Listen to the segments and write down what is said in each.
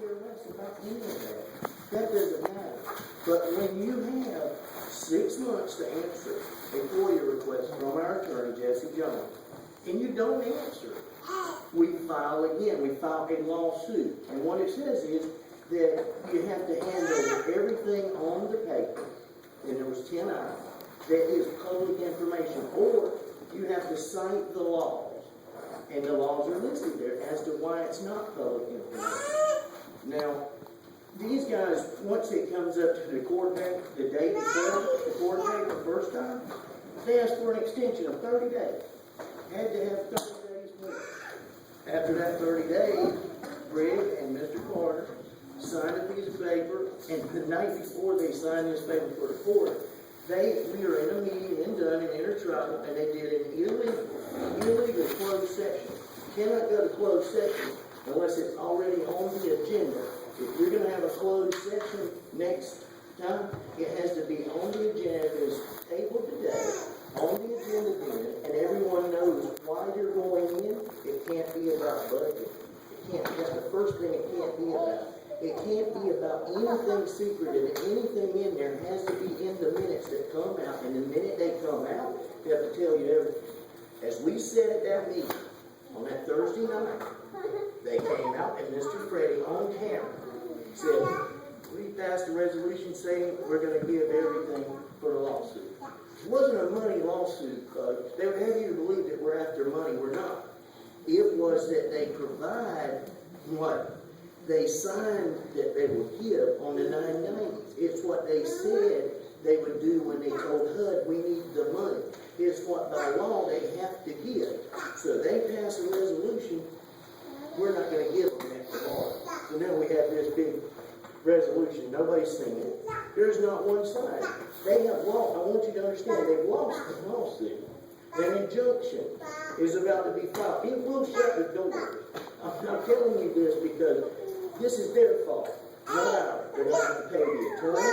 care less about any of that. That doesn't matter. But when you have 6 months to answer a FOIA request from our attorney, Jesse Jones, and you don't answer, we file again. We file a lawsuit. And what it says is that you have to hand over everything on the paper, and there was 10 items, that is public information, or you have to cite the laws. And the laws are listed there as to why it's not public information. Now, these guys, once it comes up to the court date, the day before the court date the first time, they ask for an extension of 30 days. Had to have 30 days more. After that 30 days, Greg and Mr. Carter signed a piece of paper, and the night before they signed this paper for the court, we were in a meeting in Dunn and intertribal, and they did an illegal closed session. You cannot go to closed session unless it's already on the agenda. If you're going to have a closed session next time, it has to be on the agenda. It is tabled today, on the agenda then, and everyone knows why you're going in. It can't be about budget. That's the first thing it can't be about. It can't be about anything secretive. Anything in there has to be in the minutes that come out. And the minute they come out, they have to tell you everything. As we said at that meeting, on that Thursday night, they came out and Mr. Freddie on camera said, we passed a resolution saying we're going to give everything for the lawsuit. It wasn't a money lawsuit, folks. They would have you to believe that we're after money. We're not. It was that they provide what they signed that they would give on the 990s. It's what they said they would do when they told HUD we need the money. It's what by law they have to give. So they pass a resolution, we're not going to give them that part. So now we have this big resolution. Nobody's seen it. There's not one side. They have lost. I want you to understand, they've lost the lawsuit. An injunction is about to be filed. It will shut the doors. I'm telling you this because this is their fault, not ours. They're going to have to pay the attorney,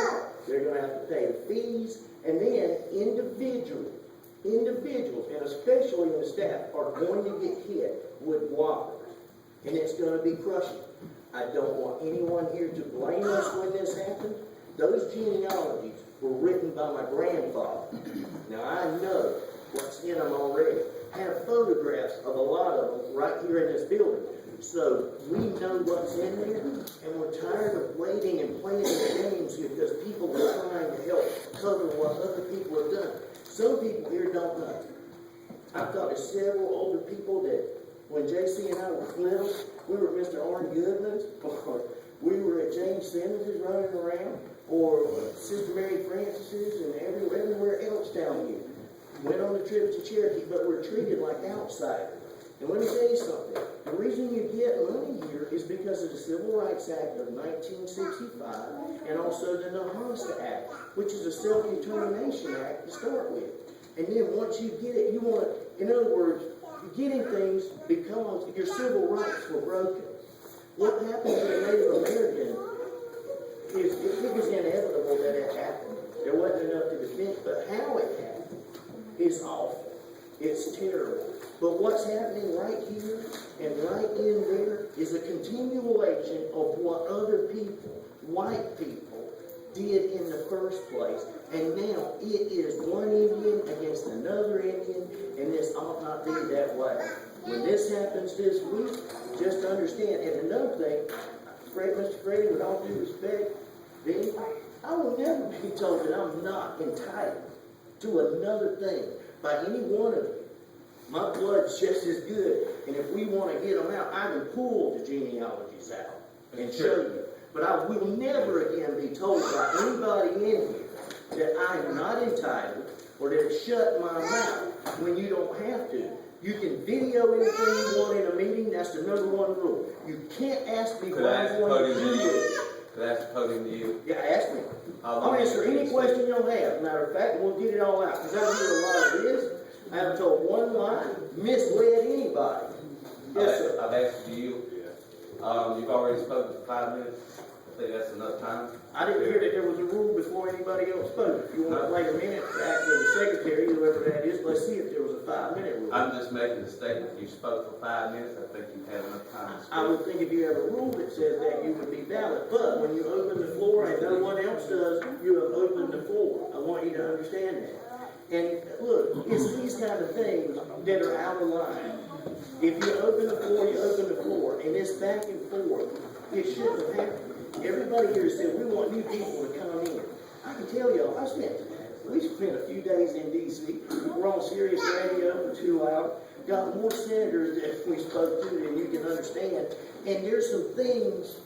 they're going to have to pay the fees, and then individuals, and especially the staff, are going to get hit with whoppers. And it's going to be crushing. I don't want anyone here to blame us when this happened. Those genealogies were written by my grandfather. Now I know what's in them already. I have photographs of a lot of them right here in this building. So we know what's in there, and we're tired of waiting and playing the games because people are trying to help cover what other people have done. Some people here don't know. I've talked to several older people that when JC and I were little, we were at Mr. Arn Goodman's, or we were at James Simmons's running around, or Sister Mary Francis's, and everywhere else down here. Went on a trip to Cherokee, but we're treated like outsiders. And let me tell you something. The reason you get money here is because of the Civil Rights Act of 1965 and also the Nahasta Act, which is a self-determination act to start with. And then once you get it, you want to, in other words, you're getting things because your civil rights were broken. What happened to the Native American is, it was inevitable that it happened. There wasn't enough to defend, but how it happened is awful. It's terrible. But what's happening right here and right in there is a continuation of what other people, white people, did in the first place. And now it is one Indian against another Indian, and this ought not be that way. When this happens this week, just understand. And another thing, Mr. Freddie, with all due respect, I will never be told that I'm not entitled to another thing by any one of you. My blood's just as good, and if we want to get them out, I can pull the genealogies out and show you. But I will never again be told by anybody in here that I am not entitled or to shut my mouth when you don't have to. You can video anything you want in a meeting. That's the #1 rule. You can't ask me what I'm going to do. Could I ask the podium to you? Yeah, ask me. I'll answer any question you'll have. Matter of fact, we'll get it all out. Because I hear a lot of this. I haven't told one lie, misled anybody. Yes, sir. I've asked you. You've already spoken for 5 minutes. think that's enough time. I didn't hear that there was a rule before anybody else spoke. If you want to wait a minute, act with the secretary, whoever that is, let's see if there was a 5-minute rule. I'm just making a statement. You spoke for 5 minutes. I think you've had enough time to speak. I would think if you have a rule that says that, you would be valid. But when you open the floor and no one else does, you have opened the floor. I want you to understand that. And look, it's these kind of things that are out of line. If you open the floor, you open the floor. And it's back and forth. It shouldn't have happened. Everybody here said, we want new people to come in. I can tell y'all, we spent a few days in D.C. We're on Sirius Radio for 2 hours. Got more senators that we spoke to than you can understand. And there's some things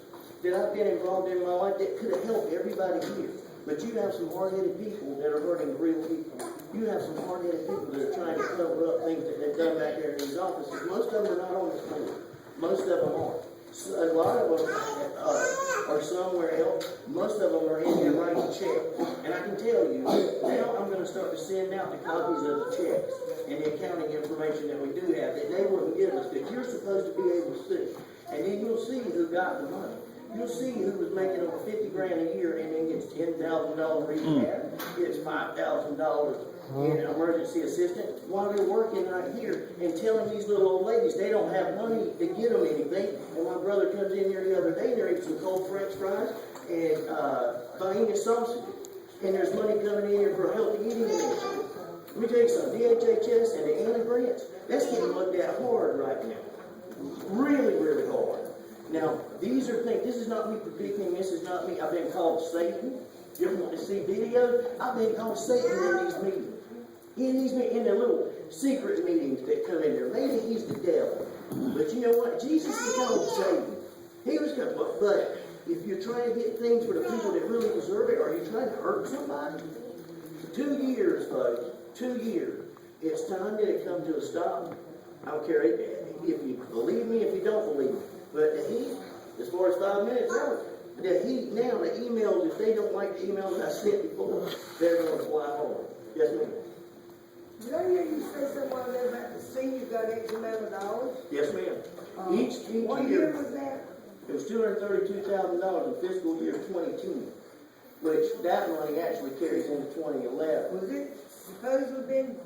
that I've been involved in my life that could have helped everybody here. But you have some hard-headed people that are hurting real people. You have some hard-headed people that are trying to cover up things that they've done back there in these offices. Most of them are not on this board. Most of them aren't. So a lot of them are somewhere else. Most of them are in here writing checks. And I can tell you, now I'm going to start to send out the copies of the checks and the accounting information that we do have that they wouldn't give us, that you're supposed to be able to see. And then you'll see who got the money. You'll see who was making over 50 grand a year and then gets $10,000 rehab, gets $5,000 in emergency assistance while they're working right here and telling these little old ladies they don't have money to get them anything. And my brother comes in here the other day and they're eating some cold French fries and Vienna sausage. And there's money coming in here for a healthy eating initiative. Let me tell you something, DHHS and the Anna grants, that's getting looked at hard right now. Really, really hard. Now, these are things, this is not me predicting, this is not me, I've been called Satan. You ever want to see videos? I've been called Satan in these meetings. In the little secret meetings that come in there. Maybe he's the devil. But you know what? Jesus was called Satan. He was called, but if you're trying to get things for the people that really deserve it, are you trying to hurt somebody? 2 years, folks. 2 years. It's time that it come to a stop. I don't care if you believe me, if you don't believe me. But the heat, as far as 5 minutes, the heat now, the emails, if they don't like the emails I sent before, they're going to fly home. Yes, ma'am. Did I hear you say someone there about the senior got X amount of dollars? Yes, ma'am. Each what year was that? It was $232,000 in fiscal year 2010, which that money actually carries into 2011. Was it supposed to have been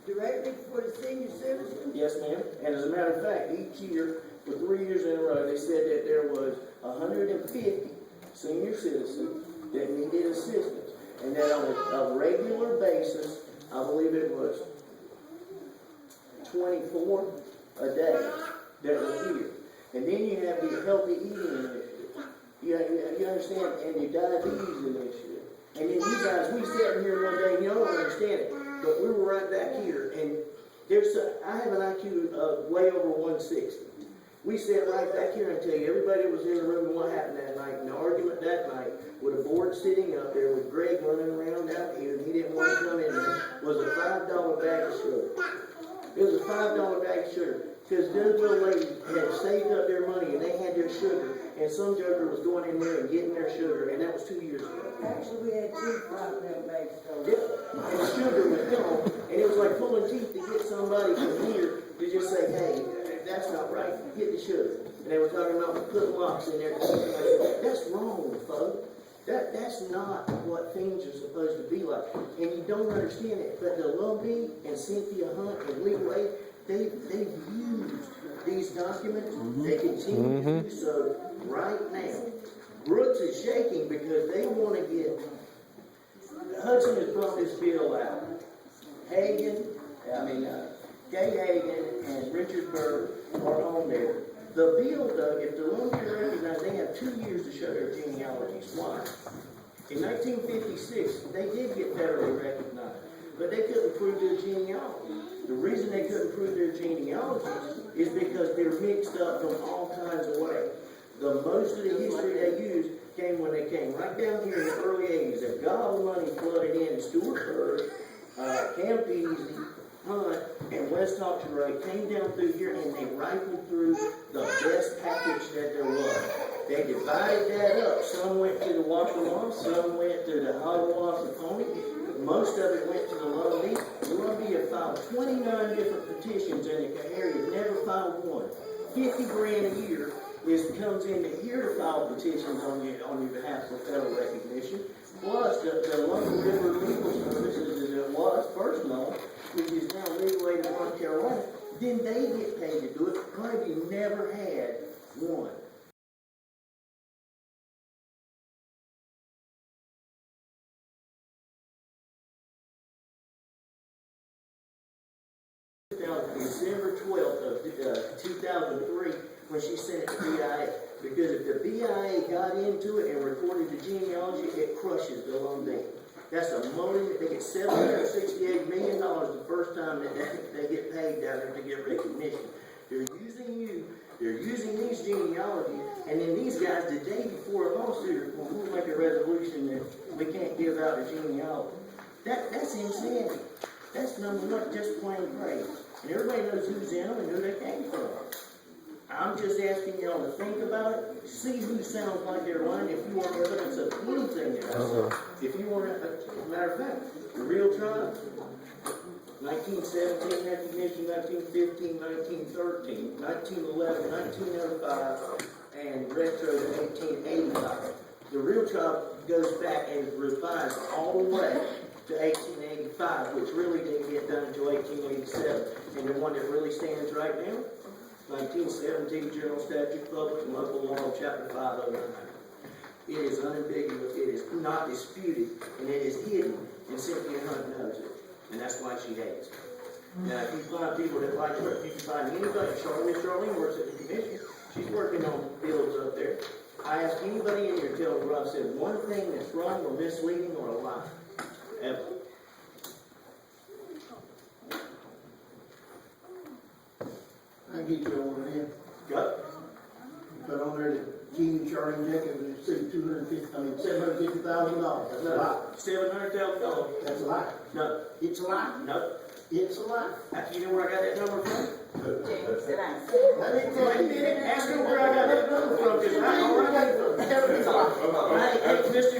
directly for the senior citizens? Yes, ma'am. And as a matter of fact, each year, for 3 years in a row, they said that there was 150 senior citizens that needed assistance. And that on a regular basis, I believe it was 24 a day that were here. And then you have the healthy eating initiative. You understand? And the diabetes initiative. And then you guys, we sat here one day, and y'all don't understand it, but we were right back here, and I have an IQ of way over 160. We sat right back here and tell you, everybody was in the room and what happened that night. And the argument that night, with a board sitting up there with Greg running around out here, and he didn't want to come in there, was a $5 bag of sugar. It was a $5 bag of sugar. Because those little ladies had saved up their money and they had their sugar, and some joker was going in there and getting their sugar, and that was 2 years ago. Actually, we had 2 $5 bags. Yep. And the sugar was gone, and it was like pulling teeth to get somebody from here to just say, hey, that's not right, get the sugar. And they were talking about putting locks in there. That's wrong, folks. That's not what things are supposed to be like. And you don't understand it. But the Lumbee and Cynthia Hunt and Legal Aid, they've used these documents. They continue to do so right now. Brooks is shaking because they want to get, Hudson has brought this bill out. Kay Hagan and Richard Burr are on there. The bill, though, if the Lumbee recognized, they have 2 years to show their genealogies. Why? In 1956, they did get federally recognized, but they couldn't prove their genealogy. The reason they couldn't prove their genealogies is because they're mixed up from all kinds of ways. The most of the history they used came when they came right down here in the early 80s. A gobble of money flooded in Stewartburg, Campese, Hunt, and West Oxford came down through here and they rifled through the best package that there was. They divided that up. Some went to the Washawan, some went to the Hogwassaponic. Most of it went to the Lumbee. The Lumbee have filed 29 different petitions in the area, never filed one. 50 grand a year is comes in here to file petitions on your behalf for federal recognition, plus the local river legal services as it was first known, which is now legal aid in North Carolina, then they get paid to do it. Probably never had one. December 12th of 2003, when she sent it to BIA. Because if the BIA got into it and recorded the genealogy, it crushes the loan deed. That's a money that they get $768 million the first time that they get paid down there to get recognition. They're using you, they're using these genealogies, and then these guys, the day before a lawsuit, well, we'll make a resolution that we can't give out a genealogy. That's insanity. That's number one, just plain crazy. And everybody knows who's in them and who they came from. I'm just asking y'all to think about it, see who sounds like they're lying. If you want evidence of anything else, if you want, matter of fact, the real trial, 1917 recognition, 1915, 1913, 1911, 1905, and retro to 1885. The real trial goes back and revised all the way to 1885, which really didn't get done until 1887. And the one that really stands right now, 1917 General Statute, Public and Local Law, Chapter 509. It is unambiguous, it is not disputed, and it is hidden, and Cynthia Hunt knows it. And that's why she hates it. Now, if you find people that like her, if you find anybody, Charlene works at the commission, she's working on bills up there. I ask anybody in here, tell her I've said one thing that's wrong or misleading or a lie. Ever. I get you over there. Go. Put on there that Gene Charlie Jenkins received $750,000. That's a lie. $700,000. That's a lie. No. It's a lie. No. It's a lie. You know where I got that number from? Let me tell Wait a you. minute. Ask her where I got that number from, because I know where I got it from. It's a lie. Mr.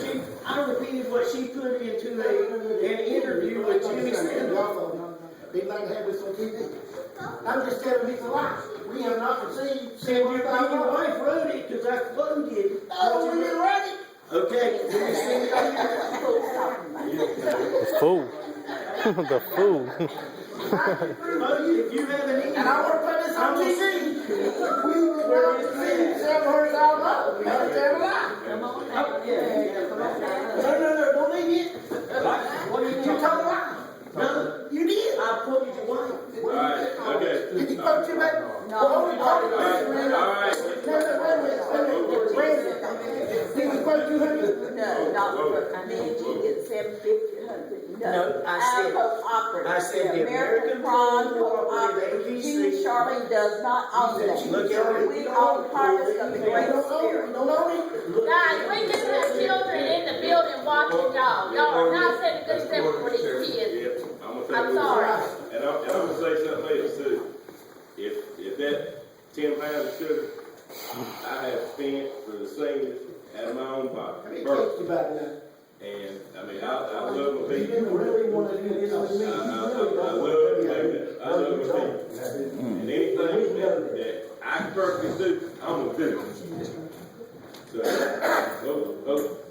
Chief, I repeated what she put into an interview with Jimmy Smith. They'd like to have this on TV. I'm just telling you it's a lie. We have not received Said your $700,000. wife wrote it, because I quoted. Oh, we didn't write it. Okay, can you send it over? The fool. The fool. If you have an email. And I want to put this on TV. We will not receive $700,000. That's a lie. No, don't leave it. What are you You talking told a about? lie. No, You did. I quoted your wife. Alright, okay. Did he quote you, baby? No. Alright. Did he quote you, honey? No, not for, I mean, you get $750. No, I said the American Prawn Cooperative Cooperative. ABC. Charlie does not own that. Look at it. We own Harvest of the Great Spirit. Don't own it. Guys, we just have children in the building watching y'all. Y'all are not setting a good example for these kids. I'm sorry. And I'm gonna say something else too. If that 10 pounds of sugar I have spent for the seniors out of my own pocket. Let me text you about that. And I mean, I love my You people. didn't really want to do this with me. I love my people. And anything that I can personally do, I'm gonna do. So, vote.